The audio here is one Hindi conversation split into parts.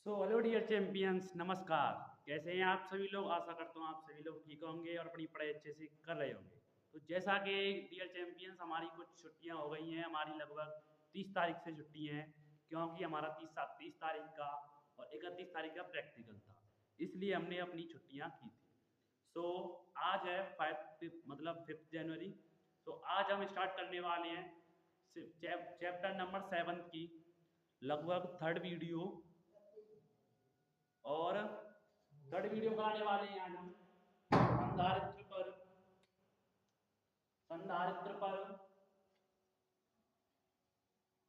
हेलो डियर चैंपियंस, नमस्कार। कैसे हैं आप सभी लोग? आशा करता हूँ आप सभी लोग ठीक होंगे और अपनी पढ़ाई अच्छे से कर रहे होंगे। तो जैसा कि डियर चैंपियंस, हमारी कुछ छुट्टियां हो गई हैं। हमारी लगभग 30 तारीख से छुट्टी हैं, क्योंकि हमारा 30 तारीख का और 31 तारीख का प्रैक्टिकल था, इसलिए हमने अपनी छुट्टियां की थी। सो आज है 5 जनवरी। तो आज हम स्टार्ट करने वाले हैं चैप्टर नंबर 7 की लगभग थर्ड वीडियो। और थर्ड वीडियो बनाने वाले हैं आज हम संधारित्र पर। संधारित्र पर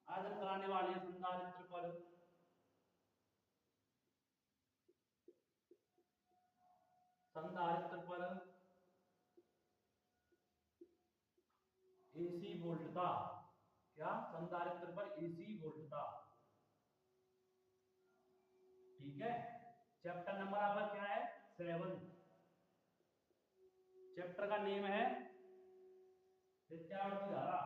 आज हम कराने वाले हैं संधारित्र पर। संधारित्र पर एसी वोल्टता। क्या? संधारित्र पर एसी वोल्टता। ठीक है। चैप्टर नंबर आपका क्या है? 7। चैप्टर का नेम है प्रत्यावर्ती धारा।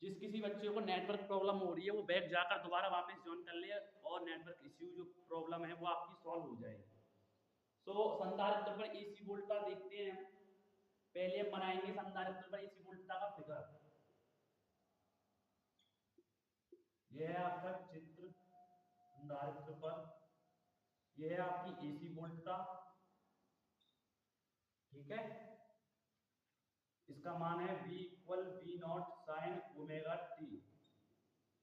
जिस किसी बच्चे को नेटवर्क प्रॉब्लम हो रही है, वो बैक जाकर दोबारा वापस ज्वाइन कर ले और नेटवर्क इश्यू जो प्रॉब्लम है वो आपकी सॉल्व हो जाएगी। संधारित्र पर एसी वोल्टता देखते हैं हम। पहले हम बनाएंगे संधारित्र पर एसी वोल्टता का फिगर। यह है आपका चित्र संधारित्र पर। यह है आपकी एसी वोल्टता। ठीक है। इसका मान है V equal V naught sine omega t.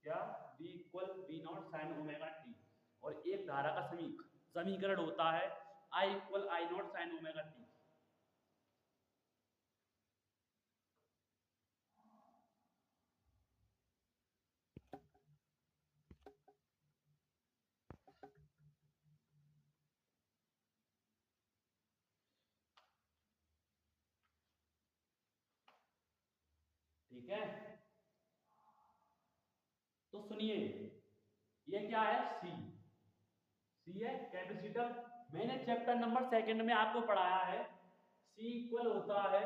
क्या? V equal V naught sine omega T. और एक धारा का समीकरण होता है I equal I not sine omega T. ठीक है। तो सुनिए, ये क्या है? सी है कैपेसिटर। मैंने चैप्टर नंबर 2 में आपको पढ़ाया है सी इक्वल होता है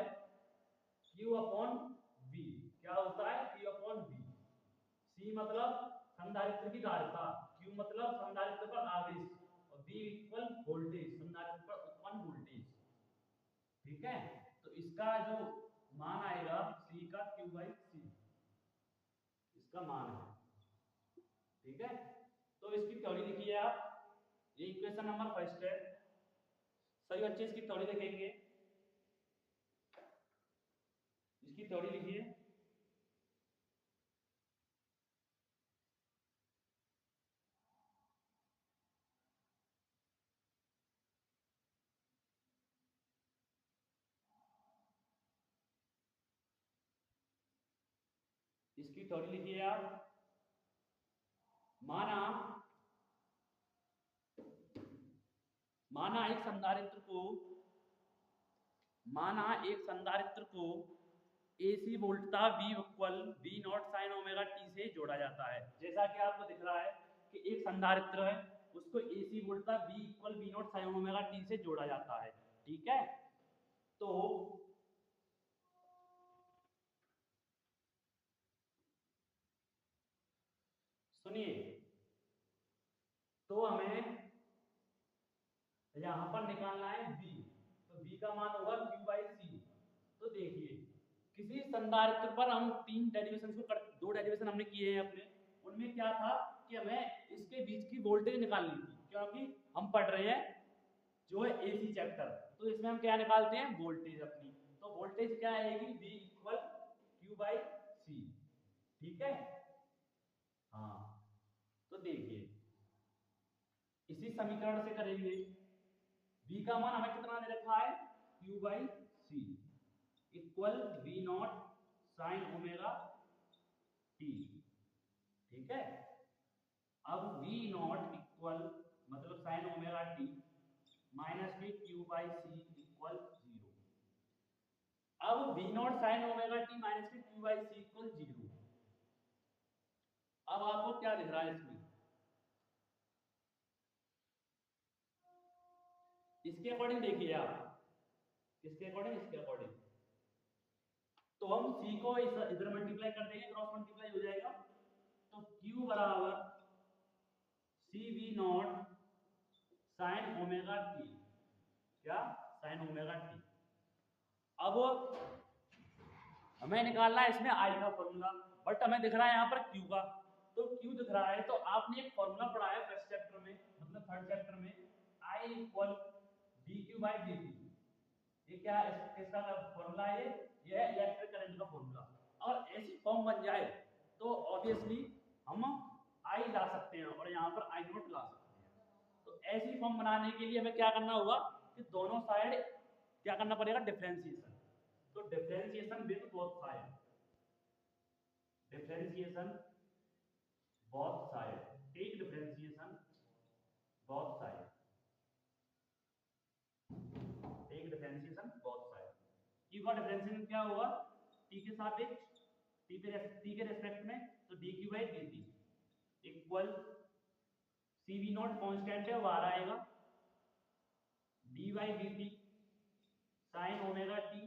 Q अपॉन V। क्या होता है? Q upon V। सी मतलब संधारित्र की धारिता, Q मतलब संधारित्र पर आवेश, और V इक्वल वोल्टेज, संधारित्र पर उत्पन्न वोल्टेज। ठीक है। तो इसका जो मान आएगा C का Q/C, इसका मान है। ठीक है। तो इसकी थ्योरी लिखिए आप। ये इक्वेशन नंबर फर्स्ट है। सभी बच्चे इसकी थ्योरी लिखेंगे। इसकी थ्योरी लिखिए। इसकी थ्योरी लिखिए आप। माना माना एक संधारित्र को माना एक संधारित्र को एसी वोल्टता V equal V naught sine omega t से जोड़ा जाता है। जैसा कि आपको दिख रहा है कि एक संधारित्र है, उसको एसी वोल्टता V equal V naught sine omega t से जोड़ा जाता है। ठीक है। तो सुनिए, तो हमें यहां पर निकालना है V। तो V का मान होगा Q/C। तो देखिए, किसी संधारित्र पर हम दो डेरिवेशन हमने किए हैं अपने। उनमें क्या था कि हमें इसके बीच की वोल्टेज निकालनी थी, क्योंकि हम पढ़ रहे हैं जो है एसी चैप्टर। तो इसमें हम क्या निकालते हैं? वोल्टेज अपनी। तो वोल्टेज क्या आएगी? V equal Q/C। ठीक है। हाँ, तो देखिए, इसी समीकरण से करेंगे। V का मान हमें कितना दे रखा है? Q/C equal V naught sine omega T. ठीक है। अब V नॉट इक्वल मतलब साइन ओमेगा टी माइनस में Q/C इक्वल 0। अब V naught sine omega T minus में Q/C इक्वल 0। अब आपको क्या दिख रहा है इसमें? इसके अकॉर्डिंग देखिए आप, किसके अकॉर्डिंग, इसके अकॉर्डिंग। तो हम सी को इधर मल्टीप्लाई कर देंगे, क्रॉस मल्टीप्लाई हो जाएगा। तो Q बराबर C V naught sine omega t, क्या साइन ओमेगा टी। अब हमें निकालना है इसमें आई का फॉर्मूला, बट हमें दिख रहा है यहाँ पर क्यू का। तो क्यू दिख रहा है, तो आपने एक फॉर्मूला पढ़ा है फर्स्ट चैप्टर में, मतलब थर्ड चैप्टर में, I equal d q by D t. ये क्या है, किसका फॉर्मूला है? ये है इलेक्ट्रिक करंट का फॉर्मूला। और ऐसी फॉर्म बन जाए तो ऑब्वियसली हम आई ला सकते हैं और यहाँ पर आई नॉट ला सकते हैं। तो ऐसी फॉर्म बनाने के लिए हमें क्या करना होगा कि दोनों साइड क्या करना पड़ेगा, डिफरेंशिएशन। तो differentiation with both side, differentiation both side, take differentiation both side, take differentiation both side. q का डिफरेंशिएशन क्या होगा, t के सापेक्ष, t के रेस्पेक्ट में, तो dq by dt equal C V naught constant है, बाहर आएगा, D by D T sine omega T.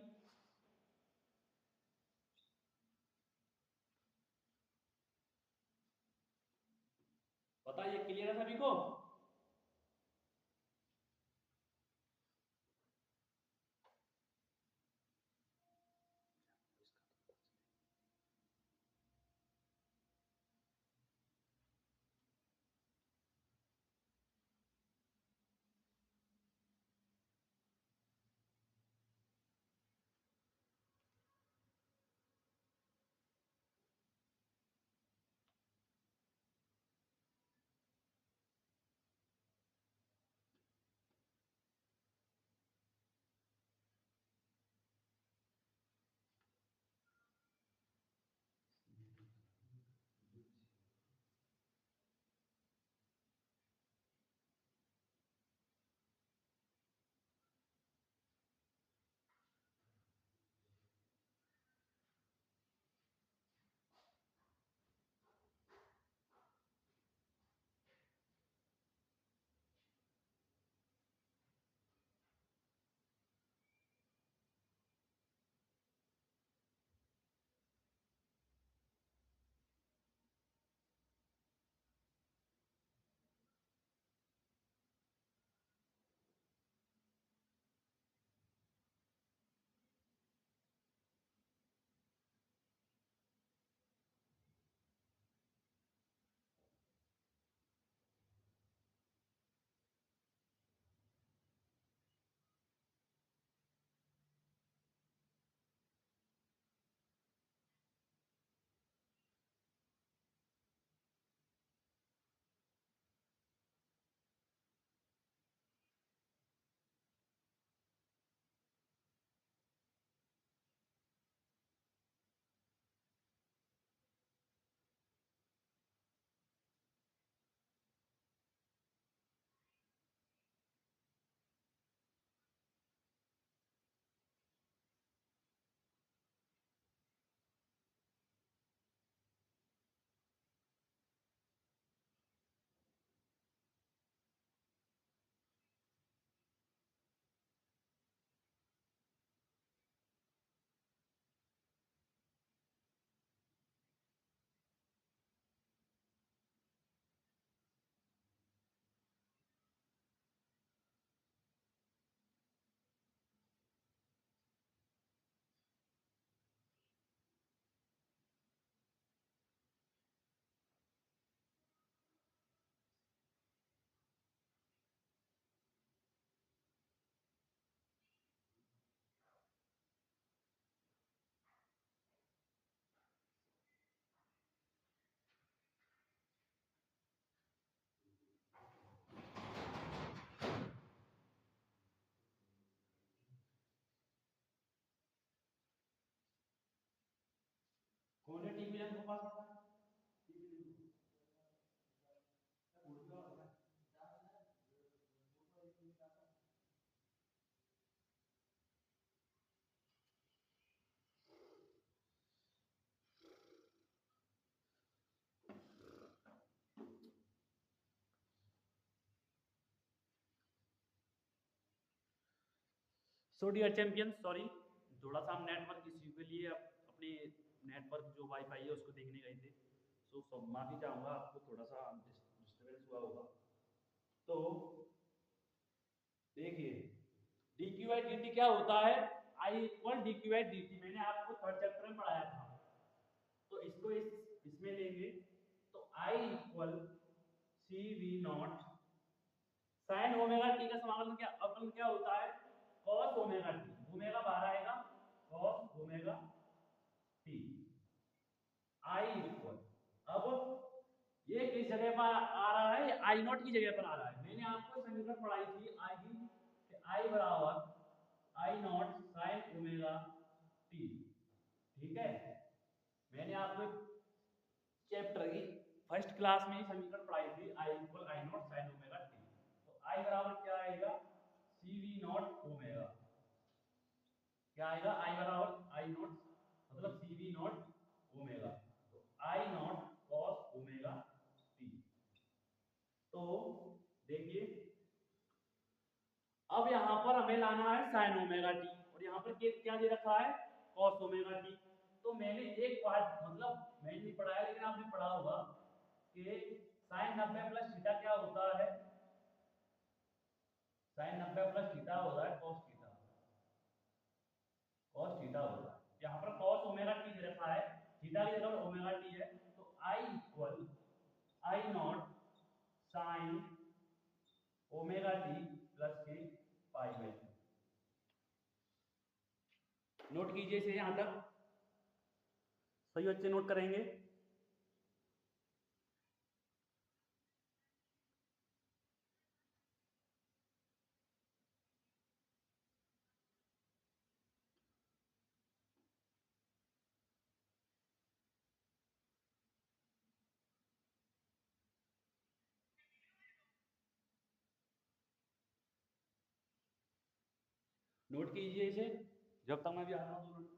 बताइए क्लियर है सभी को? कौन है टीवी को पास होता है? सो डियर चैंपियन, सॉरी, थोड़ा सा हम नेटवर्क इश्यू के लिए अपने नेटवर्क जो वाईफाई है उसको देखने गए थे। सो माफी चाहूंगा, आपको थोड़ा सा डिस्टर्बेंस हुआ होगा। तो देखिए, d q by D t क्या होता है? I equal d q by D t, मैंने आपको थर्ड चैप्टर में पढ़ाया था। तो इसको इसमें लेंगे तो I equal C V naught sine omega t का समाकलन क्या अवकलन क्या होता है? कॉस ओमेगा टी, ओमेगा बाहर आएगा, cos omega T. I equal, अब ये किस जगह पर आ रहा है? आई नॉट की जगह पर आ रहा है। मैंने आपको समीकरण पढ़ाई थी आई की, आई बराबर आई नॉट साइन ओमेगा टी, ठीक है। मैंने आपको चैप्टर की फर्स्ट क्लास में ही समीकरण पढ़ाई थी, I equal I naught sine omega t. तो आई बराबर क्या आएगा? सी वी नॉट ओमेगा, क्या आएगा? आई बराबर आई नॉट मतलब सी वी नॉट ओमेगा, तो आई नॉट कॉस ओमेगा टी। तो देखिए, अब यहाँ पर हमें लाना है साइन ओमेगा टी, और यहाँ पर क्या दे रखा है? Cos omega t. तो मैंने एक पार्ट, मतलब मैंने नहीं पढ़ाया लेकिन आपने पढ़ा होगा कि साइन 90 प्लस थीटा क्या होता है? साइन 90 प्लस थीटा होता है कॉस थीटा, कॉस थीटा होता है। यहाँ पर कॉस ओमेगा टी दे रखा है, थीटा की जगह ओमेगा टी है, तो I equal I naught sine omega t plus के पाई बाई। नोट कीजिए इसे, यहां तक सही बच्चे नोट करेंगे। नोट कीजिए इसे, जब तक मैं भी आ रहा हूँ।